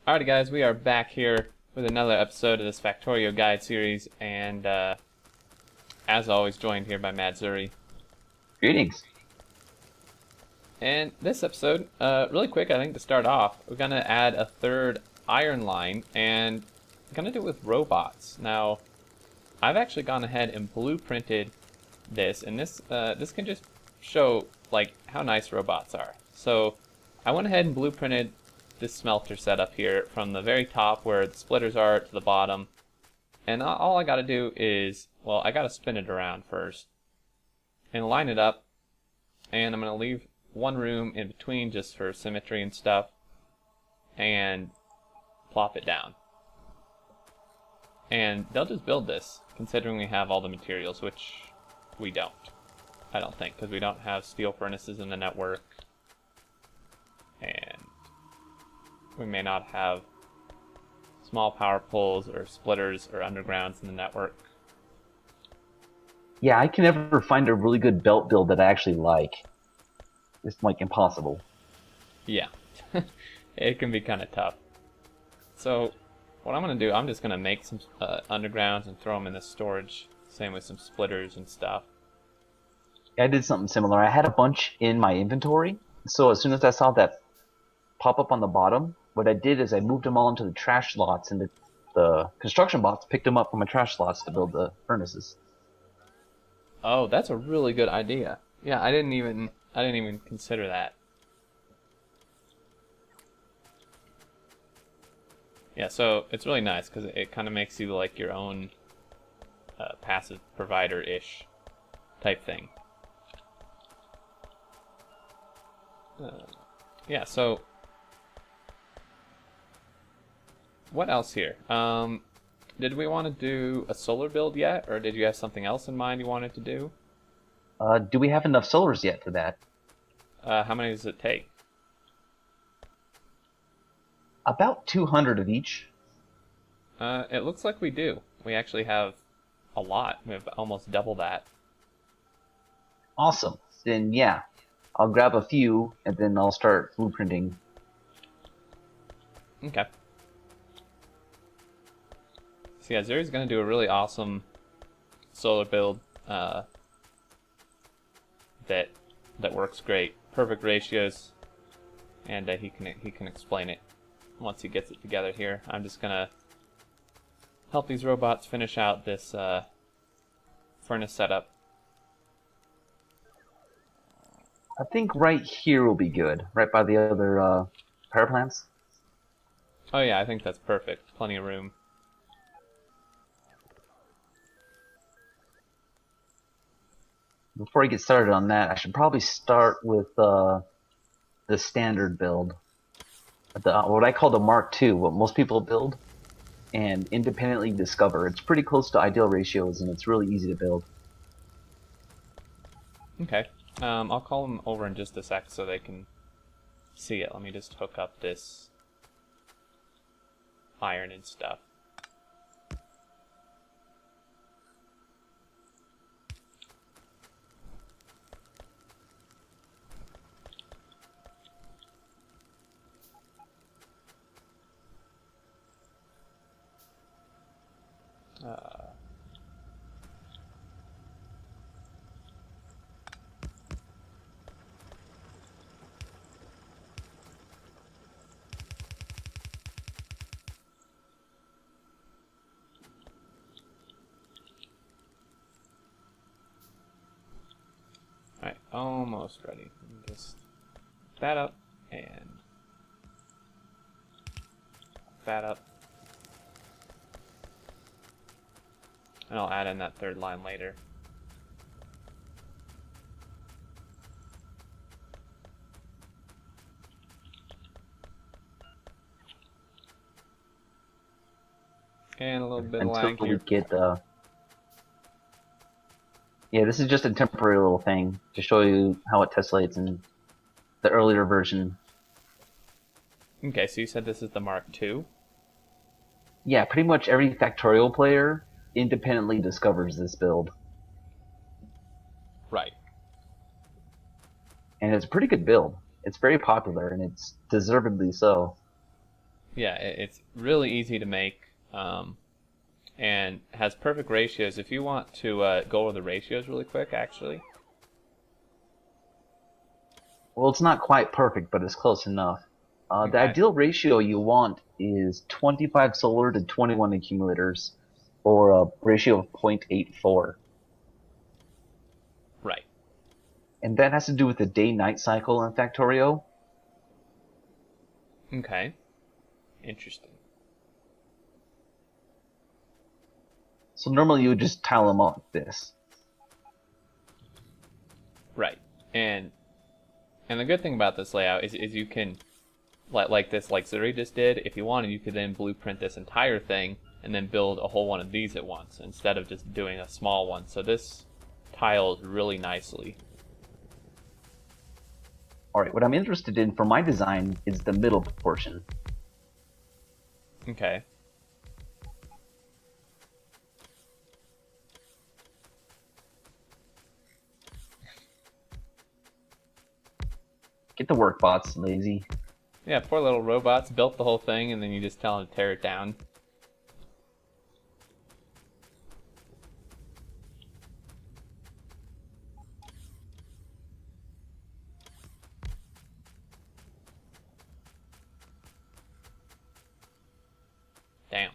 Alrighty guys, we are back here with another episode of this Factorio guide series, and as always joined here by MadZuri. Greetings. And this episode, really quick I think to start off, we're going to add a third iron line, and we're going to do it with robots. Now, I've actually gone ahead and blueprinted this, and this can just show like how nice robots are. So I went ahead and blueprinted this smelter setup here from the very top where the splitters are to the bottom, and all I got to do is, well, I got to spin it around first and line it up, and I'm going to leave one room in between just for symmetry and stuff, and plop it down. And they'll just build this, considering we have all the materials, which we don't. I don't think, because we don't have steel furnaces in the network, and we may not have small power poles or splitters or undergrounds in the network. Yeah, I can never find a really good belt build that I actually like. It's like impossible. Yeah, it can be kind of tough. So what I'm going to do, I'm just going to make some undergrounds and throw them in the storage. Same with some splitters and stuff. I did something similar. I had a bunch in my inventory, so as soon as I saw that pop up on the bottom, what I did is I moved them all into the trash slots, and the construction bots picked them up from my trash slots to build the furnaces. Oh, that's a really good idea. Yeah, I didn't even consider that. Yeah, so it's really nice because it kind of makes you like your own passive provider-ish type thing. Yeah, so what else here? Did we want to do a solar build yet, or did you have something else in mind you wanted to do? Do we have enough solars yet for that? How many does it take? About 200 of each. It looks like we do. We actually have a lot. We have almost double that. Awesome. Then yeah, I'll grab a few, and then I'll start blueprinting. Okay. So yeah, Zuri's going to do a really awesome solar build that works great. Perfect ratios, and he can explain it once he gets it together here. I'm just going to help these robots finish out this furnace setup. I think right here will be good, right by the other power plants. Oh yeah, I think that's perfect. Plenty of room. Before I get started on that, I should probably start with the standard build. What I call the Mark II, what most people build and independently discover. It's pretty close to ideal ratios, and it's really easy to build. Okay. I'll call them over in just a sec so they can see it. Let me just hook up this iron and stuff. Alright, almost ready. Just that up and that up. And I'll add in that third line later. And a little bit of lag Until we here. get yeah, this is just a temporary little thing to show you how it tessellates in the earlier version. Okay, so you said this is the Mark II? Yeah, pretty much every Factorio player independently discovers this build. Right. And it's a pretty good build. It's very popular, and it's deservedly so. Yeah, it's really easy to make, and has perfect ratios. If you want to go over the ratios really quick, actually. Well, it's not quite perfect, but it's close enough. The Okay. ideal ratio you want is 25 solar to 21 accumulators, or a ratio of 0.84. Right. And that has to do with the day-night cycle in Factorio. Okay. Interesting. So normally you would just tile them up like this. Right. And the good thing about this layout is you can, like this, like Zuri just did, if you wanted, you could then blueprint this entire thing and then build a whole one of these at once instead of just doing a small one. So this tiles really nicely. Alright, what I'm interested in for my design is the middle portion. Okay. Get to work, bots, lazy. Yeah, poor little robots built the whole thing and then you just tell them to tear it down. Damn.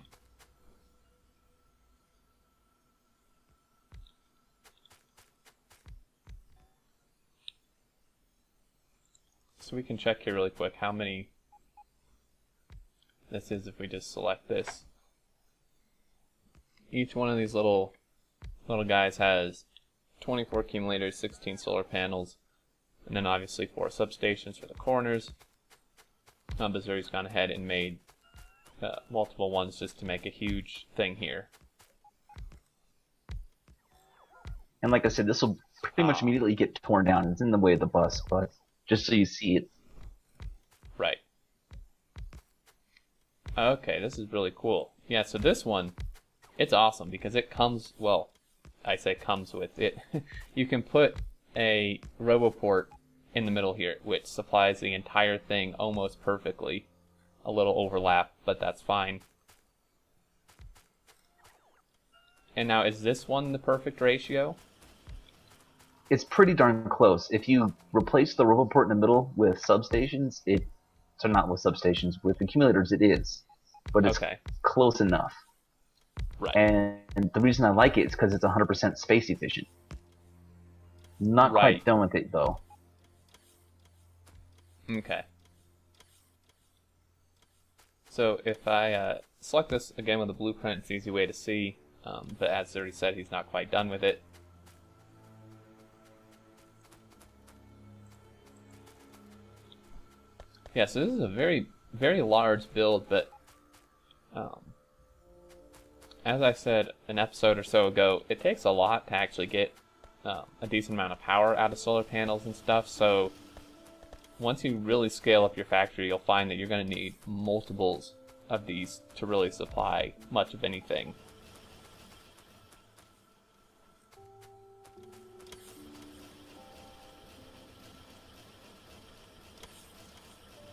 So we can check here really quick how many this is if we just select this. Each one of these little guys has 24 accumulators, 16 solar panels, and then obviously 4 substations for the corners. MadZuri's gone ahead and made multiple ones just to make a huge thing here. And like I said, this will pretty much immediately get torn down. It's in the way of the bus, but just so you see it. Right. Okay, this is really cool. Yeah, so this one, it's awesome because it comes, well, I say comes with it. You can put a RoboPort in the middle here, which supplies the entire thing almost perfectly. A little overlap, but that's fine. And now, is this one the perfect ratio? It's pretty darn close. If you replace the RoboPort in the middle with substations, so not with substations, with accumulators it is. But it's Okay. close enough. Right. And the reason I like it is because it's 100% space efficient. Not Right. quite done with it though. Okay. So if I select this again with a blueprint, it's an easy way to see, but as Zuri said, he's not quite done with it. Yeah, so this is a very, very large build, but as I said an episode or so ago, it takes a lot to actually get a decent amount of power out of solar panels and stuff, so once you really scale up your factory, you'll find that you're going to need multiples of these to really supply much of anything.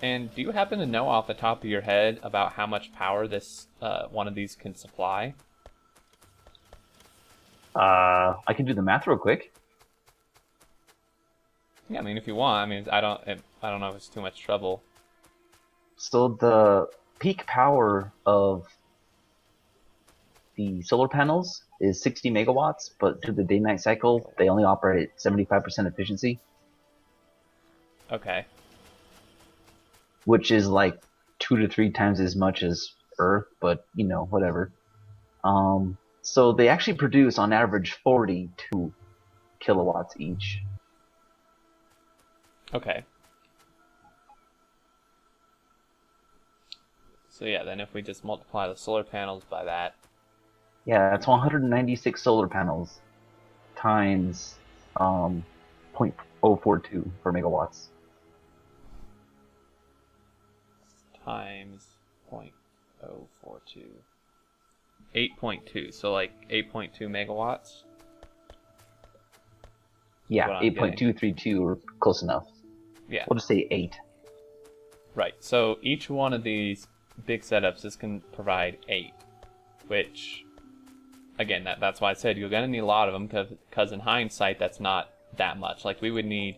And do you happen to know off the top of your head about how much power this one of these can supply? I can do the math real quick. Yeah, I mean, if you want. I mean, I don't know if it's too much trouble. So the peak power of the solar panels is 60 megawatts, but to the day-night cycle, they only operate at 75% efficiency. Okay. Which is like 2 to 3 times as much as Earth, but you know, whatever. So they actually produce on average 42 kilowatts each. Okay. So yeah, then if we just multiply the solar panels by that. Yeah, that's 196 solar panels times 0.042 per megawatts. Times 0.042. 8.2, so like 8.2 megawatts? Yeah, 8.232 or close enough. Yeah. We'll just say 8. Right, so each one of these big setups, this can provide 8, which, again, that's why I said you're going to need a lot of them, because in hindsight, that's not that much. Like, we would need,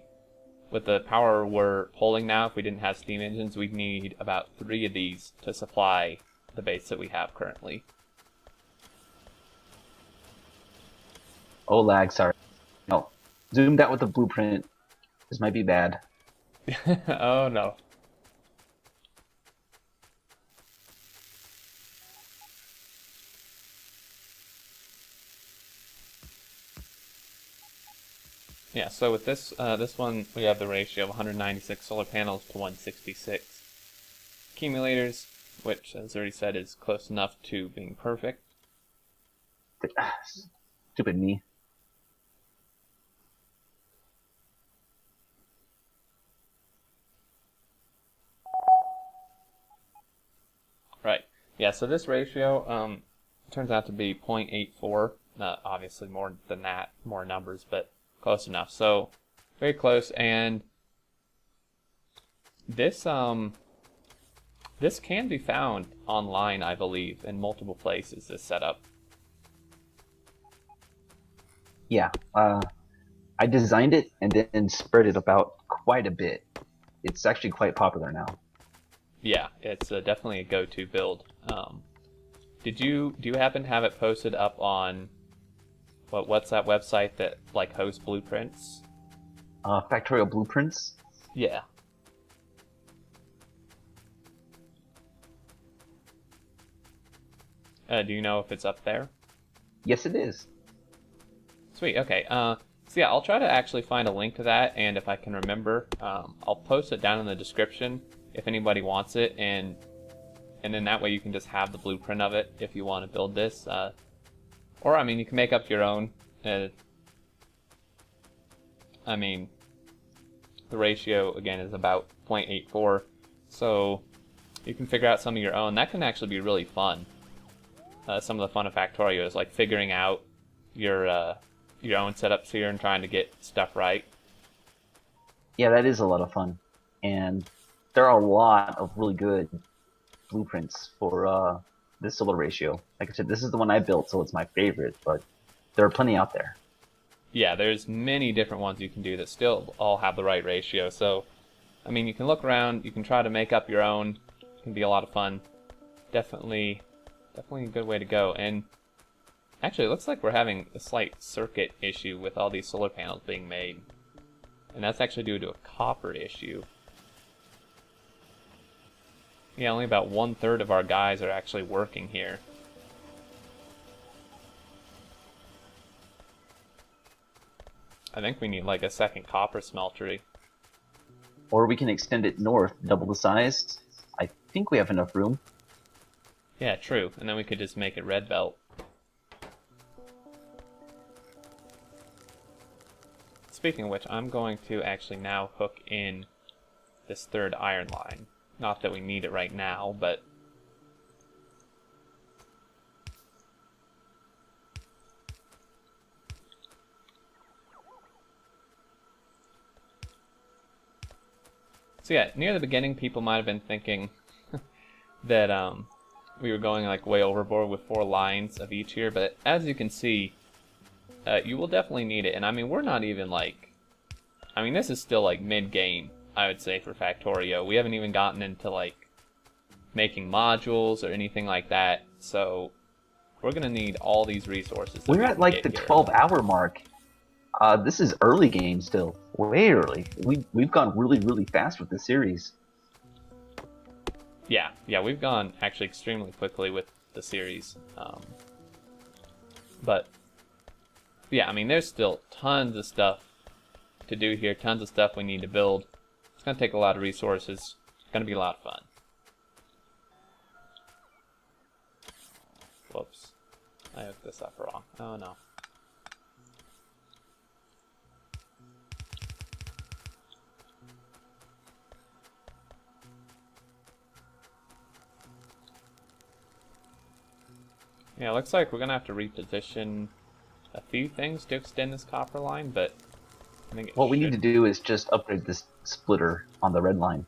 with the power we're pulling now, if we didn't have steam engines, we'd need about 3 of these to supply the base that we have currently. Oh, lag, sorry. No. Zoomed out with the blueprint. This might be bad. Oh no. Yeah, so with this this one, we have the ratio of 196 solar panels to 166 accumulators, which, as already said, is close enough to being perfect. Stupid me. Right. Yeah, so this ratio turns out to be 0.84. Obviously more than that, more numbers, but close enough. So very close. And this this can be found online, I believe, in multiple places, this setup. Yeah. I designed it and then spread it about quite a bit. It's actually quite popular now. Yeah, it's definitely a go-to build. Do you happen to have it posted up on what's that website that like hosts blueprints? Factorio blueprints. Yeah. Do you know if it's up there? Yes, it is. Sweet. Okay. So yeah, I'll try to actually find a link to that, and if I can remember, I'll post it down in the description if anybody wants it, and then that way you can just have the blueprint of it if you want to build this. Or I mean, you can make up your own. I mean, the ratio again is about 0.84, so you can figure out some of your own. That can actually be really fun. Some of the fun of Factorio is like figuring out your own setups here and trying to get stuff right. Yeah, that is a lot of fun. And there are a lot of really good blueprints for this solar ratio. Like I said, this is the one I built, so it's my favorite, but there are plenty out there. Yeah, there's many different ones you can do that still all have the right ratio. So, I mean, you can look around, you can try to make up your own. It can be a lot of fun. Definitely a good way to go. And actually, it looks like we're having a slight circuit issue with all these solar panels being made. And that's actually due to a copper issue. Yeah, only about 1/3 of our guys are actually working here. I think we need like a second copper smeltery. Or we can extend it north, double the size. I think we have enough room. Yeah, true. And then we could just make it red belt. Speaking of which, I'm going to actually now hook in this third iron line. Not that we need it right now, but so yeah, near the beginning, people might have been thinking that we were going like way overboard with 4 lines of each here, but as you can see, you will definitely need it. And I mean, we're not even like, I mean, this is still like mid-game, I would say, for Factorio. We haven't even gotten into like making modules or anything like that, so we're gonna need all these resources. We're at like the 12-hour mark. This is early game still, way early. We've gone really fast with this series. Yeah, we've gone actually extremely quickly with the series. But yeah, I mean, there's still tons of stuff to do here, tons of stuff we need to build. It's gonna take a lot of resources. It's gonna be a lot of fun. Whoops, I hooked this up wrong. Oh no. Yeah, it looks like we're gonna have to reposition a few things to extend this copper line, but I think what we need to do is just upgrade this splitter on the red line.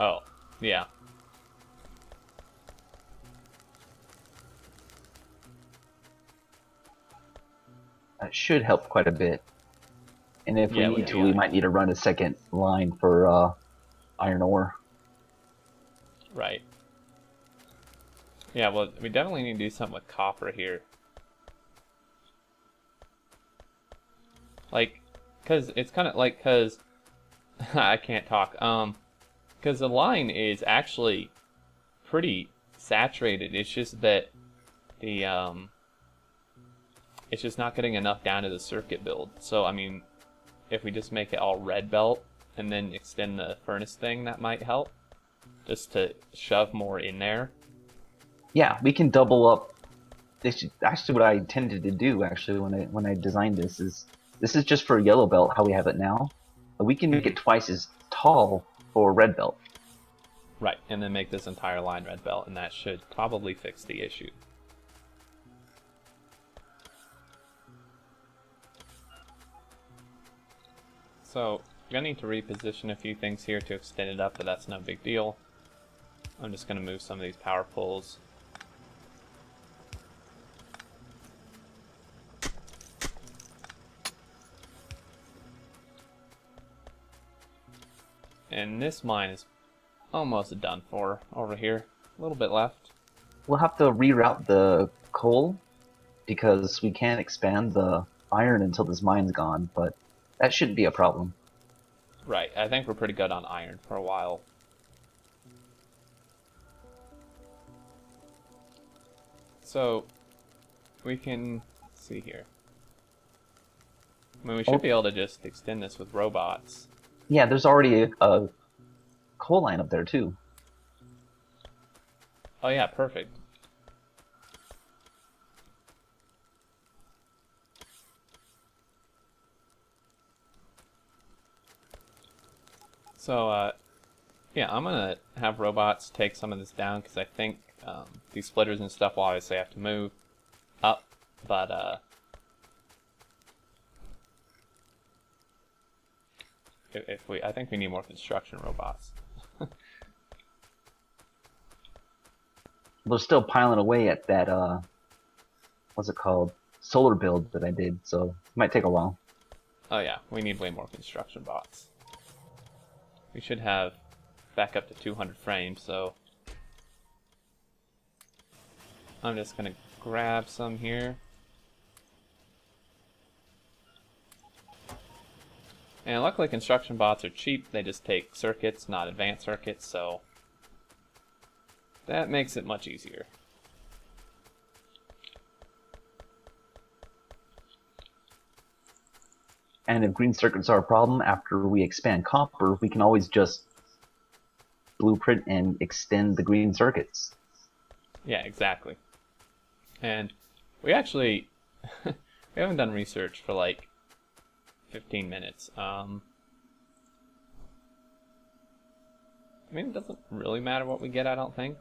Oh, yeah. That should help quite a bit. And if we Yeah, it would need to, be we nice. might need to run a second line for iron ore. Right. Yeah, well, we definitely need to do something with copper here. Like, cause it's kind of like, cause I can't talk. Cause the line is actually pretty saturated. It's just that the it's just not getting enough down to the circuit build. So I mean, if we just make it all red belt and then extend the furnace thing, that might help. Just to shove more in there. Yeah, we can double up. This is actually what I intended to do. Actually, when I designed this is just for yellow belt, how we have it now. We can make Mm-hmm. it twice as tall for red belt. Right, and then make this entire line red belt, and that should probably fix the issue. So, I'm going to need to reposition a few things here to extend it up, but that's no big deal. I'm just going to move some of these power poles. And this mine is almost done for over here. A little bit left. We'll have to reroute the coal because we can't expand the iron until this mine's gone, but that shouldn't be a problem. Right, I think we're pretty good on iron for a while. So, we can see here. I mean, we should be able to just extend this with robots. Yeah, there's already a coal line up there too. Oh yeah, perfect. So, yeah, I'm gonna have robots take some of this down because I think these splitters and stuff will obviously have to move up, but I think we need more construction robots. They're still piling away at that what's it called? Solar build that I did, so it might take a while. Oh yeah, we need way more construction bots. We should have back up to 200 frames, so I'm just gonna grab some here. And luckily construction bots are cheap, they just take circuits, not advanced circuits, so that makes it much easier. And if green circuits are a problem after we expand copper, we can always just blueprint and extend the green circuits. Yeah, exactly. And we actually we haven't done research for like 15 minutes. I mean, it doesn't really matter what we get, I don't think.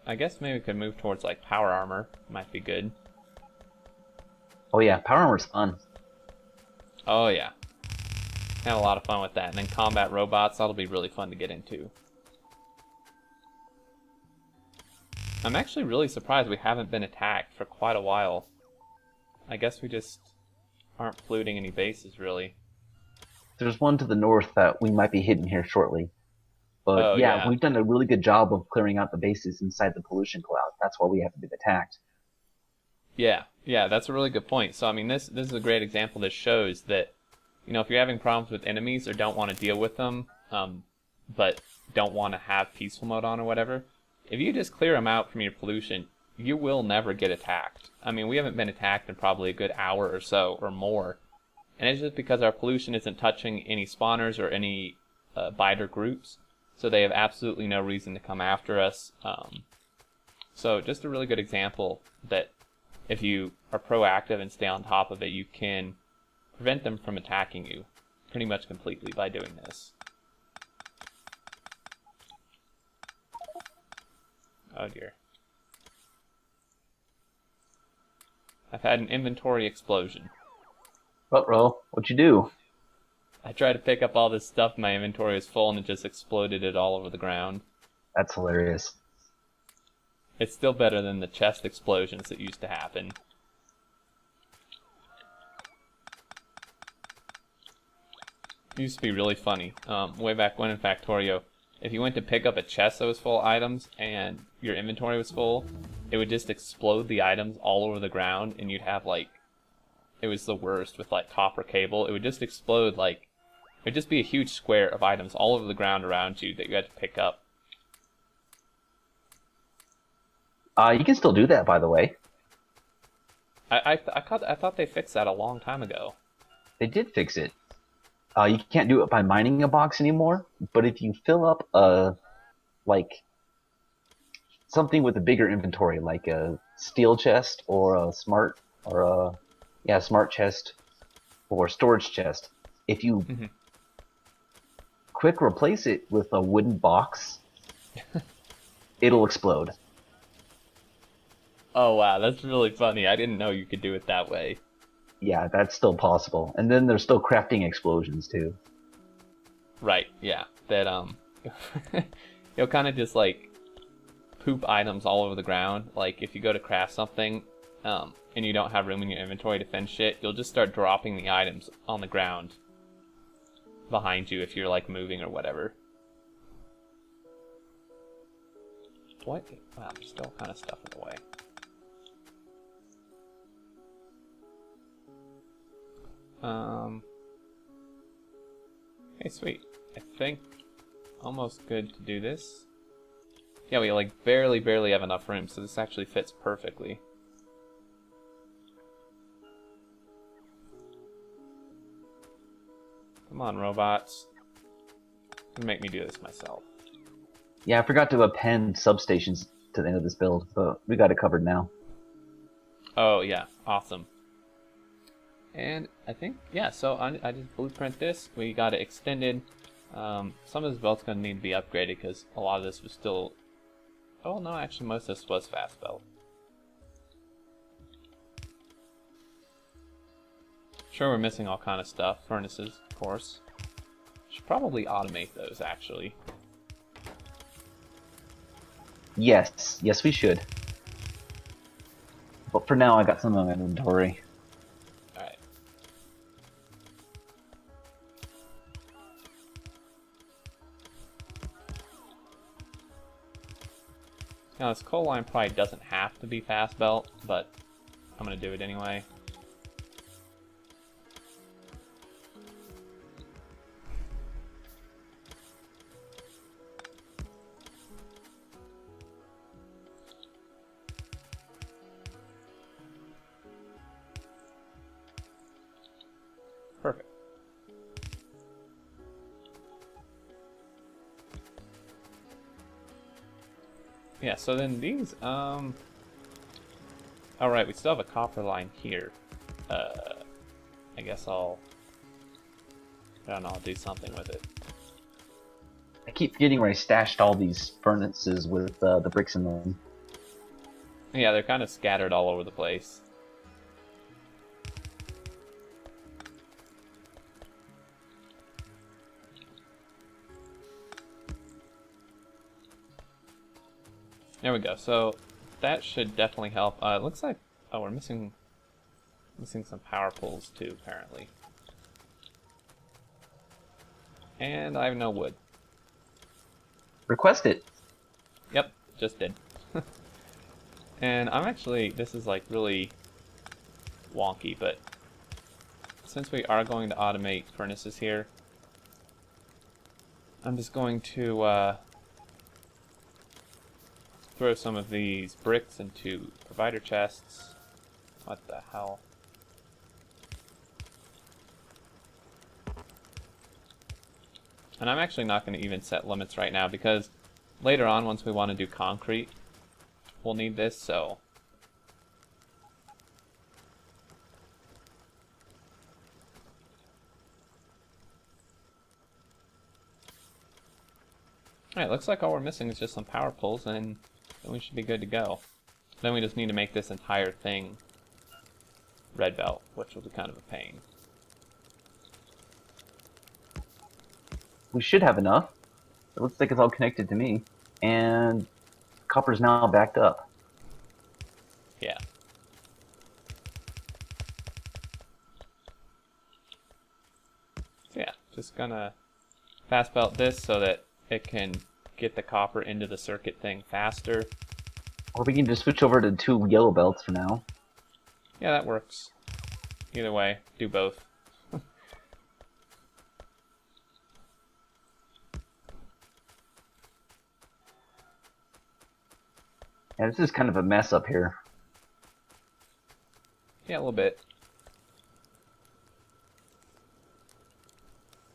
I guess maybe we could move towards like power armor. Might be good. Oh yeah, power armor's fun. Oh yeah. Have a lot of fun with that. And then combat robots, that'll be really fun to get into. I'm actually really surprised we haven't been attacked for quite a while. I guess we just aren't polluting any bases, really. There's one to the north that we might be hitting here shortly. But Oh yeah, yeah. we've done a really good job of clearing out the bases inside the pollution cloud. That's why we haven't been attacked. Yeah, that's a really good point. So I mean, this is a great example that shows that, you know, if you're having problems with enemies or don't want to deal with them, but don't want to have peaceful mode on or whatever, if you just clear them out from your pollution, you will never get attacked. I mean, we haven't been attacked in probably a good hour or so or more, and it's just because our pollution isn't touching any spawners or any biter groups, so they have absolutely no reason to come after us. So just a really good example that if you are proactive and stay on top of it, you can prevent them from attacking you pretty much completely by doing this. Oh dear. I've had an inventory explosion. Ruh-roh, what'd you do? I tried to pick up all this stuff, my inventory was full, and it just exploded it all over the ground. That's hilarious. It's still better than the chest explosions that used to happen. It used to be really funny. Way back when in Factorio, if you went to pick up a chest that was full of items and your inventory was full, it would just explode the items all over the ground, and you'd have like, it was the worst with like copper cable. It would just explode like, it would just be a huge square of items all over the ground around you that you had to pick up. You can still do that, by the way. I thought they fixed that a long time ago. They did fix it. You can't do it by mining a box anymore, but if you fill up like something with a bigger inventory, like a steel chest or a smart chest or storage chest, if you quick replace it with a wooden box, it'll explode. Oh wow, that's really funny. I didn't know you could do it that way. Yeah, that's still possible. And then there's still crafting explosions too. Right, yeah. That you'll kind of just like poop items all over the ground. Like if you go to craft something, and you don't have room in your inventory to finish it, you'll just start dropping the items on the ground behind you if you're like moving or whatever. What? Wow, there's still kind of stuff in the way. Okay, sweet. I think almost good to do this. Yeah, we like barely have enough room, so this actually fits perfectly. Come on, robots. You make me do this myself. Yeah, I forgot to append substations to the end of this build, but we got it covered now. Oh yeah, awesome. And I think, yeah, so I just blueprint this. We got it extended. Some of this belt's going to need to be upgraded because a lot of this was still... Oh no, actually most of this was fast belt. Sure, we're missing all kind of stuff. Furnaces, of course. Should probably automate those, actually. Yes, we should. But for now, I got some in my inventory. Alright. Now, this coal line probably doesn't have to be fast belt, but I'm going to do it anyway. Perfect. Yeah, so then these, alright, we still have a copper line here. I guess I don't know, I'll do something with it. I keep forgetting where I stashed all these furnaces with the bricks in them. Yeah, they're kind of scattered all over the place. There we go. So that should definitely help. It looks like we're missing some power poles too, apparently. And I have no wood. Request it. Yep, just did. And I'm actually, this is like really wonky, but since we are going to automate furnaces here, I'm just going to throw some of these bricks into provider chests. What the hell? And I'm actually not going to even set limits right now because later on, once we want to do concrete, we'll need this, so... Alright, looks like all we're missing is just some power poles, and then we should be good to go. Then we just need to make this entire thing red belt, which will be kind of a pain. we should have enough. It looks like it's all connected to me. And copper's now backed up. Yeah. So yeah, just gonna fast belt this so that it can get the copper into the circuit thing faster. Or we can just switch over to 2 yellow belts for now. Yeah, that works. Either way, do both. Yeah, this is kind of a mess up here. Yeah, a little bit.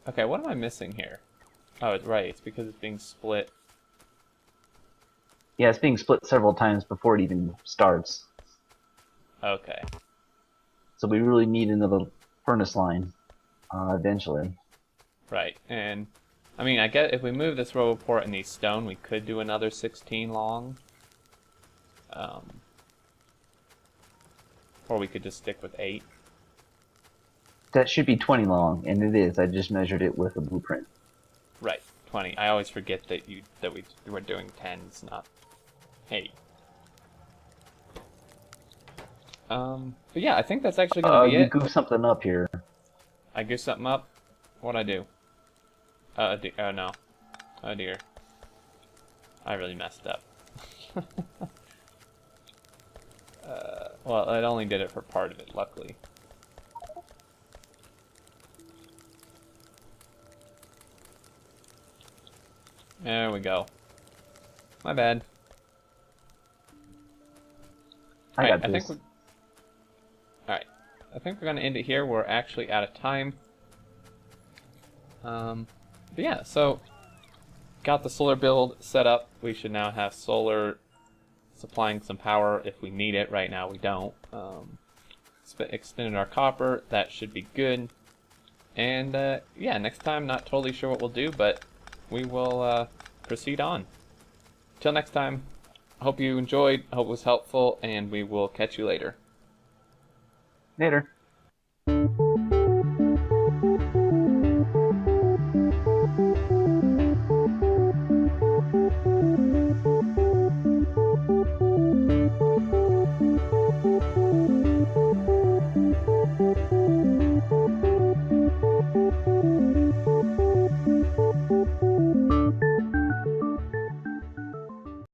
Okay, what am I missing here? Oh, it's right. It's because it's being split. Yeah, it's being split several times before it even starts. Okay. So we really need another furnace line eventually. Right. And, I mean, I get if we move this roboport and these stone, we could do another 16 long. Or we could just stick with 8. That should be 20 long, and it is. I just measured it with a blueprint. Right. 20. I always forget that we were doing 10s, not 8. But yeah, I think that's actually gonna be You it. goofed something up here. I goofed something up. What'd I do? Oh no. Oh dear. I really messed up. Well, it only did it for part of it, luckily. There we go. My bad. I Alright, got this. Alright. I think we're gonna end it here. We're actually out of time. But yeah, so got the solar build set up. We should now have solar supplying some power if we need it. Right now we don't. Extended our copper. That should be good. And yeah, next time, not totally sure what we'll do, but we will proceed on. Till next time, I hope you enjoyed, hope it was helpful, and we will catch you later. Later.